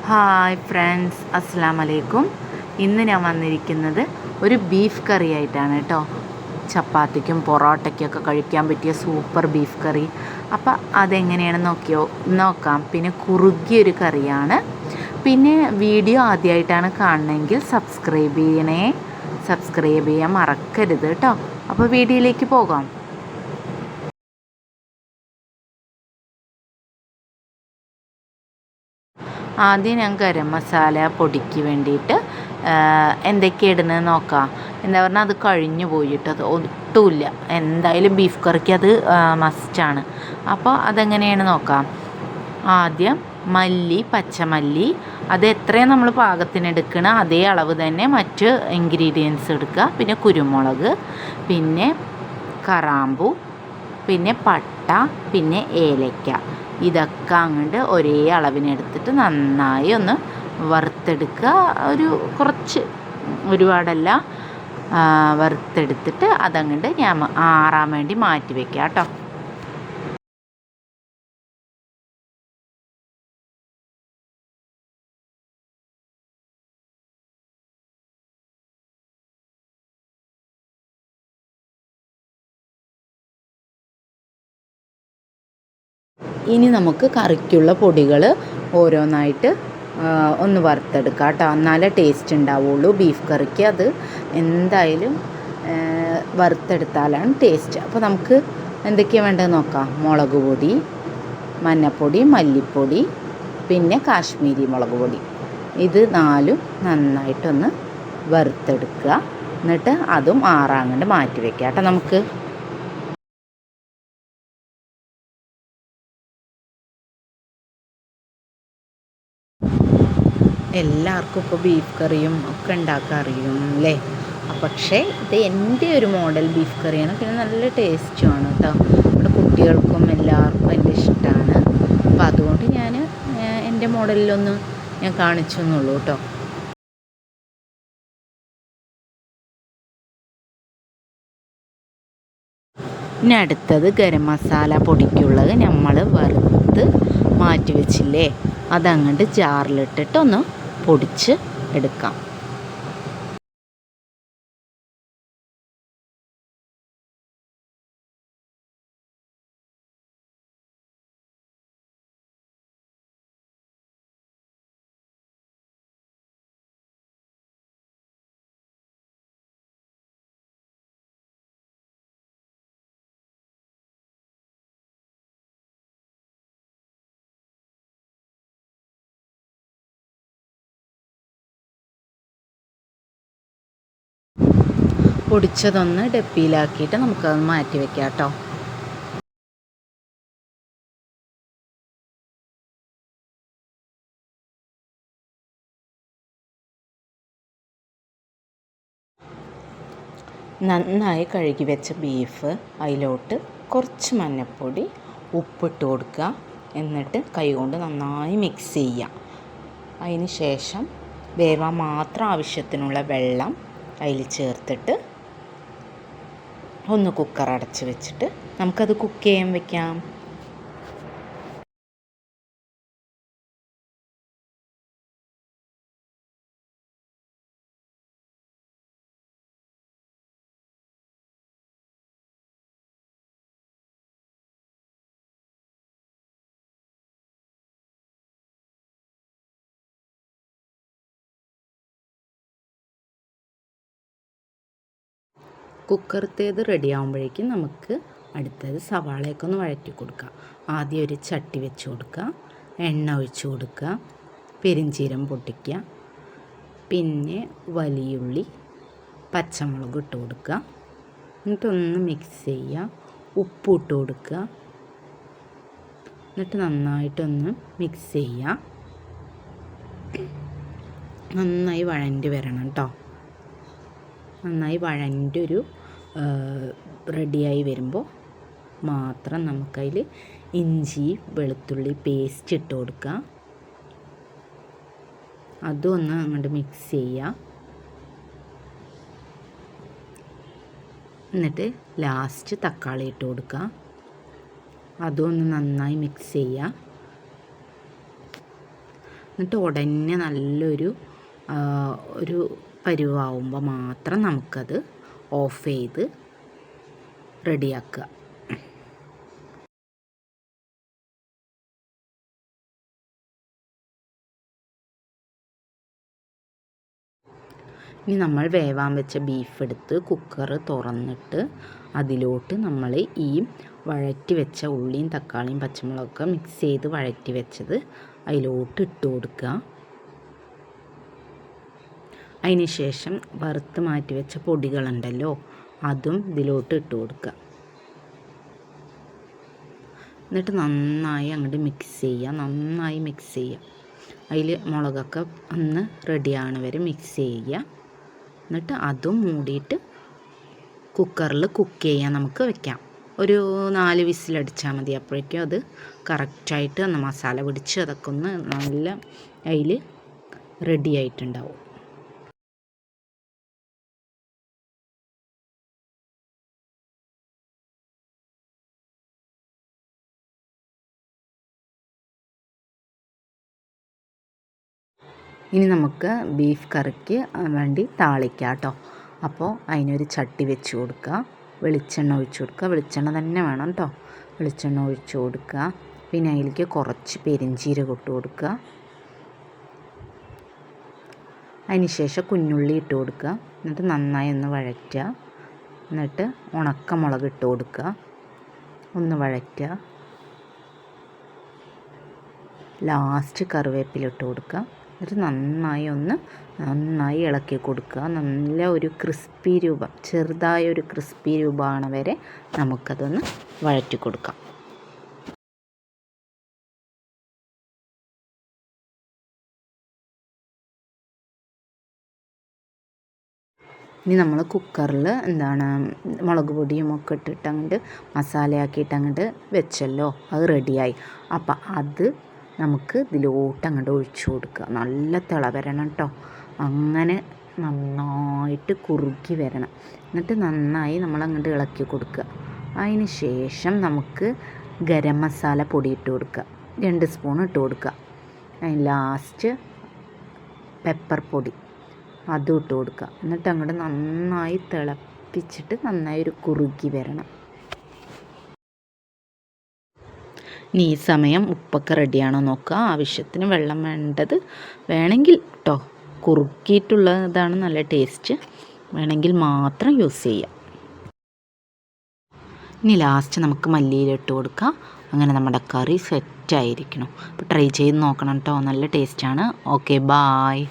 Hi friends, അസ്സലാമു അലൈക്കും. ഇന്ന് ഞാൻ വന്നിരിക്കുന്നത് ഒരു ബീഫ് കറി ആയിട്ടാണ് കേട്ടോ. ചപ്പാത്തിക്കും പൊറോട്ടയ്ക്കൊക്കെ കഴിക്കാൻ പറ്റിയ സൂപ്പർ ബീഫ് കറി. അപ്പോൾ അതെങ്ങനെയാണെന്ന് നോക്കാം. പിന്നെ കുറുകിയൊരു കറിയാണ്. പിന്നെ വീഡിയോ ആദ്യമായിട്ടാണ് കാണണമെങ്കിൽ സബ്സ്ക്രൈബ് ചെയ്യാൻ മറക്കരുത് കേട്ടോ. അപ്പോൾ വീഡിയോയിലേക്ക് പോകാം. ആദ്യം ഞാൻ ഗരം മസാല പൊടിക്ക് വേണ്ടിയിട്ട് എന്തൊക്കെ ഇടുന്നത് നോക്കാം. എന്താ പറഞ്ഞാൽ അത് കഴിഞ്ഞു പോയിട്ട് അത് ഒട്ടുമില്ല. എന്തായാലും ബീഫ് കറിക്ക് അത് മസ്റ്റാണ്. അപ്പോൾ അതെങ്ങനെയാണ് നോക്കാം. ആദ്യം മല്ലി, പച്ചമല്ലി, അത് എത്രയും നമ്മൾ പാകത്തിന് എടുക്കണം അതേ അളവ് തന്നെ മറ്റ് ഇൻഗ്രീഡിയൻസ് എടുക്കുക. പിന്നെ കുരുമുളക്, പിന്നെ കറാമ്പൂ, പിന്നെ പട്ട, പിന്നെ ഏലക്ക, ഇതൊക്കെ അങ്ങോട്ട് ഒരേ അളവിനെടുത്തിട്ട് നന്നായി ഒന്ന് വറുത്തെടുക്കുക. കുറച്ച്, ഒരുപാടല്ല, വറുത്തെടുത്തിട്ട് അതങ്ങോട്ട് ഞാൻ ആറാൻ വേണ്ടി മാറ്റി വയ്ക്കുക കേട്ടോ. ഇനി നമുക്ക് കറിക്കുള്ള പൊടികൾ ഓരോന്നായിട്ട് ഒന്ന് വറുത്തെടുക്കാം കേട്ടോ. എന്നാലേ ടേസ്റ്റ് ഉണ്ടാവുള്ളൂ ബീഫ് കറിക്ക്. അത് എന്തായാലും വറുത്തെടുത്താലാണ് ടേസ്റ്റ്. അപ്പോൾ നമുക്ക് എന്തൊക്കെയാണ് വേണ്ടതെന്ന് നോക്കാം. മുളക് പൊടി, മഞ്ഞൾപ്പൊടി, മല്ലിപ്പൊടി, പിന്നെ കാശ്മീരി മുളക് പൊടി, ഇത് 4 നന്നായിട്ടൊന്ന് വറുത്തെടുക്കുക. എന്നിട്ട് അതും ആറാങ്ങണ്ട് മാറ്റി വയ്ക്കുക കേട്ടോ. നമുക്ക് എല്ലാവർക്കും ഇപ്പോൾ ബീഫ് കറിയും ഒക്കെ ഉണ്ടാക്കാൻ അറിയും അല്ലേ. പക്ഷേ ഇത് എൻ്റെ ഒരു മോഡൽ ബീഫ് കറിയാണ്. പിന്നെ നല്ല ടേസ്റ്റുമാണ് കേട്ടോ. ഇവിടെ കുട്ടികൾക്കും എല്ലാവർക്കും എൻ്റെ ഇഷ്ടമാണ്. അപ്പോൾ അതുകൊണ്ട് ഞാൻ എൻ്റെ മോഡലിലൊന്ന് ഞാൻ കാണിച്ചു എന്നുള്ളൂ കേട്ടോ. ഇനി അടുത്തത് ഗരം മസാല പൊടിക്കുള്ളത് നമ്മൾ വറുത്ത് മാറ്റി വെച്ചില്ലേ, അതങ്ങോട്ട് ജാറിലിട്ടിട്ട് ഒന്ന് പൊടിച്ച് എടുക്കാം. പൊടിച്ചതൊന്ന് ഡപ്പിയിലാക്കിയിട്ട് നമുക്കത് മാറ്റി വയ്ക്കാം കേട്ടോ. നന്നായി കഴുകി വെച്ച ബീഫ് അതിലോട്ട് കുറച്ച് മഞ്ഞൾപ്പൊടി, ഉപ്പിട്ട് കൊടുക്കുക. എന്നിട്ട് കൈകൊണ്ട് നന്നായി മിക്സ് ചെയ്യുക. അതിന് ശേഷം വേവാൻ മാത്രം ആവശ്യത്തിനുള്ള വെള്ളം അതിൽ ചേർത്തിട്ട് ഒന്ന് കുക്കർ അടച്ച് വെച്ചിട്ട് നമുക്കത് കുക്ക് ചെയ്യാൻ വെക്കാം. കുക്കറത്തേത് റെഡി ആകുമ്പോഴേക്കും നമുക്ക് അടുത്തത് സവാളയൊക്കെ ഒന്ന് വഴറ്റി കൊടുക്കുക. ആദ്യം ഒരു ചട്ടി വെച്ച് കൊടുക്കുക, എണ്ണ ഒഴിച്ച് കൊടുക്കുക, പെരിഞ്ചീരം പൊട്ടിക്കുക, പിന്നെ വലിയുള്ളി, പച്ചമുളക് ഇട്ട് കൊടുക്കുക. എന്നിട്ടൊന്ന് മിക്സ് ചെയ്യുക. ഉപ്പ് ഇട്ട് കൊടുക്കുക. എന്നിട്ട് നന്നായിട്ടൊന്ന് മിക്സ് ചെയ്യുക. നന്നായി വഴണ്ടി വരണം കേട്ടോ. നന്നായി വഴണ്ടൊരു റെഡിയായി വരുമ്പോൾ മാത്രം നമുക്കതിൽ ഇഞ്ചി വെളുത്തുള്ളി പേസ്റ്റ് ഇട്ട് കൊടുക്കുക. അതും ഒന്ന് അങ്ങോട്ട് മിക്സ് ചെയ്യുക. എന്നിട്ട് ലാസ്റ്റ് തക്കാളി ഇട്ട് കൊടുക്കുക. അതും ഒന്ന് നന്നായി മിക്സ് ചെയ്യുക. എന്നിട്ട് ഉടനെ നല്ലൊരു ഒരു പരുവാകുമ്പോൾ മാത്രം നമുക്കത് ഓഫ് ചെയ്ത് റെഡിയാക്കുക. ഇനി നമ്മൾ വേവാൻ വെച്ച ബീഫ് എടുത്ത് കുക്കർ തുറന്നിട്ട് അതിലോട്ട് നമ്മൾ ഈ വഴറ്റി വെച്ച ഉള്ളിയും തക്കാളിയും പച്ചമുളകൊക്കെ മിക്സ് ചെയ്ത് വഴറ്റി വെച്ചത് അതിലോട്ട് ഇട്ട് കൊടുക്കുക. അതിന് ശേഷം വറുത്ത് മാറ്റി വെച്ച പൊടികളുണ്ടല്ലോ അതും ഇതിലോട്ട് ഇട്ട് കൊടുക്കുക. എന്നിട്ട് നന്നായി അങ്ങോട്ട് മിക്സ് ചെയ്യുക. നന്നായി മിക്സ് ചെയ്യുക. അതിൽ മുളകൊക്കെ ഒന്ന് റെഡിയാവണ വരെ മിക്സ് ചെയ്യുക. എന്നിട്ട് അതും മൂടിയിട്ട് കുക്കറിൽ കുക്ക് ചെയ്യാൻ നമുക്ക് വെക്കാം. ഒരു 4 വിസിലടിച്ചാൽ മതി. അപ്പോഴേക്കും അത് കറക്റ്റായിട്ട് ഒന്ന് മസാല പിടിച്ച് അതൊക്കെ ഒന്ന് നല്ല അതിൽ റെഡി ആയിട്ടുണ്ടാവും. ഇനി നമുക്ക് ബീഫ് കറിക്ക് വേണ്ടി താളിക്കാം കേട്ടോ. അപ്പോൾ അതിനൊരു ചട്ടി വെച്ച് കൊടുക്കുക. വെളിച്ചെണ്ണ ഒഴിച്ച് കൊടുക്കുക. വെളിച്ചെണ്ണ തന്നെ വേണം കേട്ടോ. വെളിച്ചെണ്ണ ഒഴിച്ച് കൊടുക്കുക. പിന്നെ അതിലേക്ക് കുറച്ച് പെരിഞ്ചീരകം ഇട്ട് കൊടുക്കുക. അതിന് ശേഷം കുഞ്ഞുള്ളി ഇട്ട് കൊടുക്കുക. എന്നിട്ട് നന്നായി ഒന്ന് വഴറ്റുക. എന്നിട്ട് ഉണക്കമുളക് ഇട്ട് കൊടുക്കുക. ഒന്ന് വഴറ്റുക. ലാസ്റ്റ് കറിവേപ്പില ഇട്ട് കൊടുക്കുക. എന്നിട്ട് നന്നായി ഇളക്കി കൊടുക്കുക. നല്ല ഒരു ക്രിസ്പി രൂപം, ചെറുതായ ഒരു ക്രിസ്പി രൂപമാണ് വരെ നമുക്കതൊന്ന് വഴറ്റി കൊടുക്കാം. ഇനി നമ്മൾ കുക്കറിൽ മുളക് പൊടിയും ഒക്കെ ഇട്ടിട്ട് അങ്ങോട്ട് മസാലയാക്കിയിട്ട് അങ്ങോട്ട് വെച്ചല്ലോ, അത് റെഡിയായി. അപ്പം അത് നമുക്ക് ഇതിലോട്ട് അങ്ങോട്ട് ഒഴിച്ചു കൊടുക്കുക. നല്ല തിള വരണം കേട്ടോ. അങ്ങനെ നന്നായിട്ട് കുറുകി വരണം. എന്നിട്ട് നന്നായി നമ്മളങ്ങോട്ട് ഇളക്കി കൊടുക്കുക. അതിന് ശേഷം നമുക്ക് ഗരം മസാല പൊടി ഇട്ട് കൊടുക്കുക. 2 സ്പൂൺ ഇട്ട് കൊടുക്കുക. അതിന് ലാസ്റ്റ് പെപ്പർ പൊടി അതും ഇട്ട് കൊടുക്കുക. എന്നിട്ട് അങ്ങോട്ട് നന്നായി തിളപ്പിച്ചിട്ട് നന്നായി ഒരു കുറുകി വരണം. ഇനി ഈ സമയം ഉപ്പൊക്കെ റെഡിയാണോ നോക്കുക. ആവശ്യത്തിന് വെള്ളം വേണമെങ്കിൽ കേട്ടോ, കുറുക്കിയിട്ടുള്ളതാണ് നല്ല ടേസ്റ്റ്. വേണമെങ്കിൽ മാത്രം യൂസ് ചെയ്യാം. ഇനി ലാസ്റ്റ് നമുക്ക് മല്ലിയില ഇട്ട് കൊടുക്കാം. അങ്ങനെ നമ്മുടെ കറി സെറ്റായിരിക്കണം. അപ്പോൾ ട്രൈ ചെയ്ത് നോക്കണം കേട്ടോ. നല്ല ടേസ്റ്റാണ്. Okay, bye.